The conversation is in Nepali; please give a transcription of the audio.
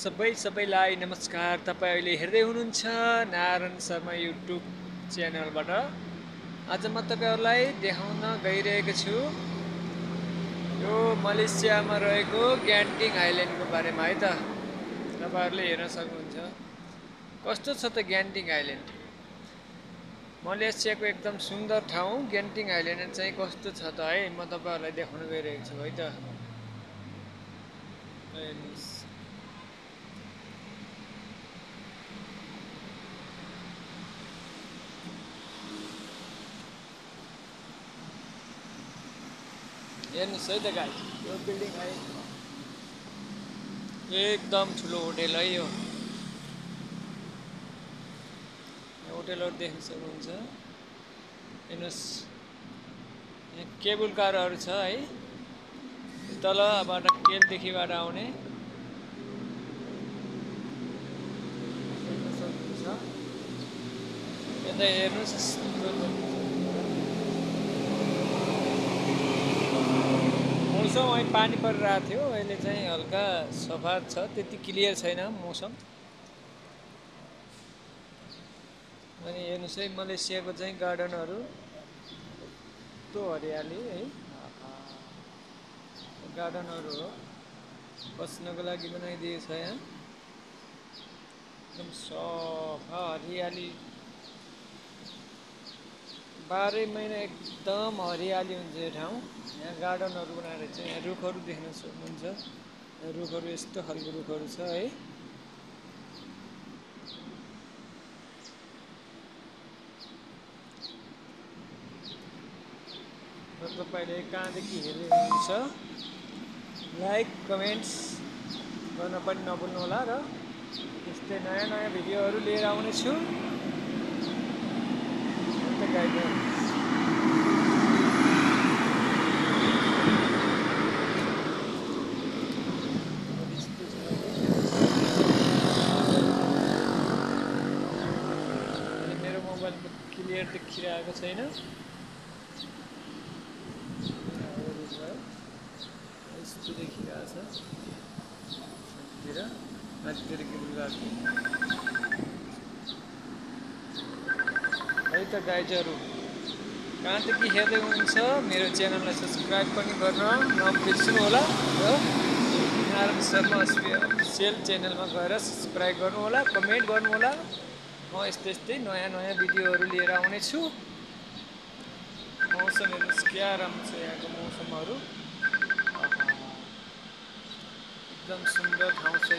सबैलाई नमस्कार। तपाईँ अहिले हेर्दै हुनुहुन्छ नारायण शर्मा युट्युब च्यानलबाट। आज म तपाईँहरूलाई देखाउन गइरहेको छु यो मलेसियामा रहेको ग्यान्टिङ आइल्यान्डको बारेमा है त। तपाईँहरूले हेर्न सक्नुहुन्छ कस्तो छ त ग्यान्टिङ आइल्यान्ड। मलेसियाको एकदम सुन्दर ठाउँ ग्यान्टिङ आइल्यान्ड चाहिँ कस्तो छ त है, म तपाईँहरूलाई देखाउन गइरहेको छु है त। हेर्नुहोस् है त गाइस, यो बिल्डिङ है एकदम ठुलो होटेल है यो। होटेलहरू देख्न सक्नुहुन्छ। हेर्नुहोस् यहाँ केबुल कारहरू छ है, तलबाट केलदेखिबाट आउने देख्न सक्नुहुन्छ। यता हेर्नुहोस् मौसम है पानी परिरहेको थियो, अहिले चाहिँ हल्का सफा छ, त्यति क्लियर छैन मौसम। अनि हेर्नुहोस् है मलेसियाको चाहिँ गार्डनहरू कस्तो हरियाली है। गार्डनहरू हो, बस्नको लागि बनाइदिएको छ यहाँ, एकदम सफा हरियाली, 12 महिना एकदम हरियाली हुन्छ यो ठाउँ। यहाँ गार्डनहरू बनाएर चाहिँ यहाँ रुखहरू देख्न सक्नुहुन्छ। रुखहरू यस्तो खालको रुखहरू छ है। र तपाईँले कहाँदेखि हेर्दै हुनुहुन्छ लाइक कमेन्ट्स गर्न पनि नभुल्नुहोला। र यस्तै नयाँ नयाँ भिडियोहरू लिएर आउनेछु। मेरो मोबाइलमा क्लियर देखिरहेको छैन, यस्तो देखिरहेछ माथितिर केबुल गार्ड है त। गाइजहरू कहाँदेखि हेर्दै हुनुहुन्छ मेरो च्यानललाई सब्सक्राइब पनि गर्न नबिर्सनु होला। र नारायण शर्मा अफिसियल च्यानलमा गएर सब्सक्राइब गर्नुहोला, कमेन्ट गर्नुहोला। म यस्तै नयाँ नयाँ भिडियोहरू लिएर आउनेछु। मौसम हेर्नुहोस् क्या राम्रो छ यहाँको मौसमहरू, एकदम सुन्दर ठाउँ छ।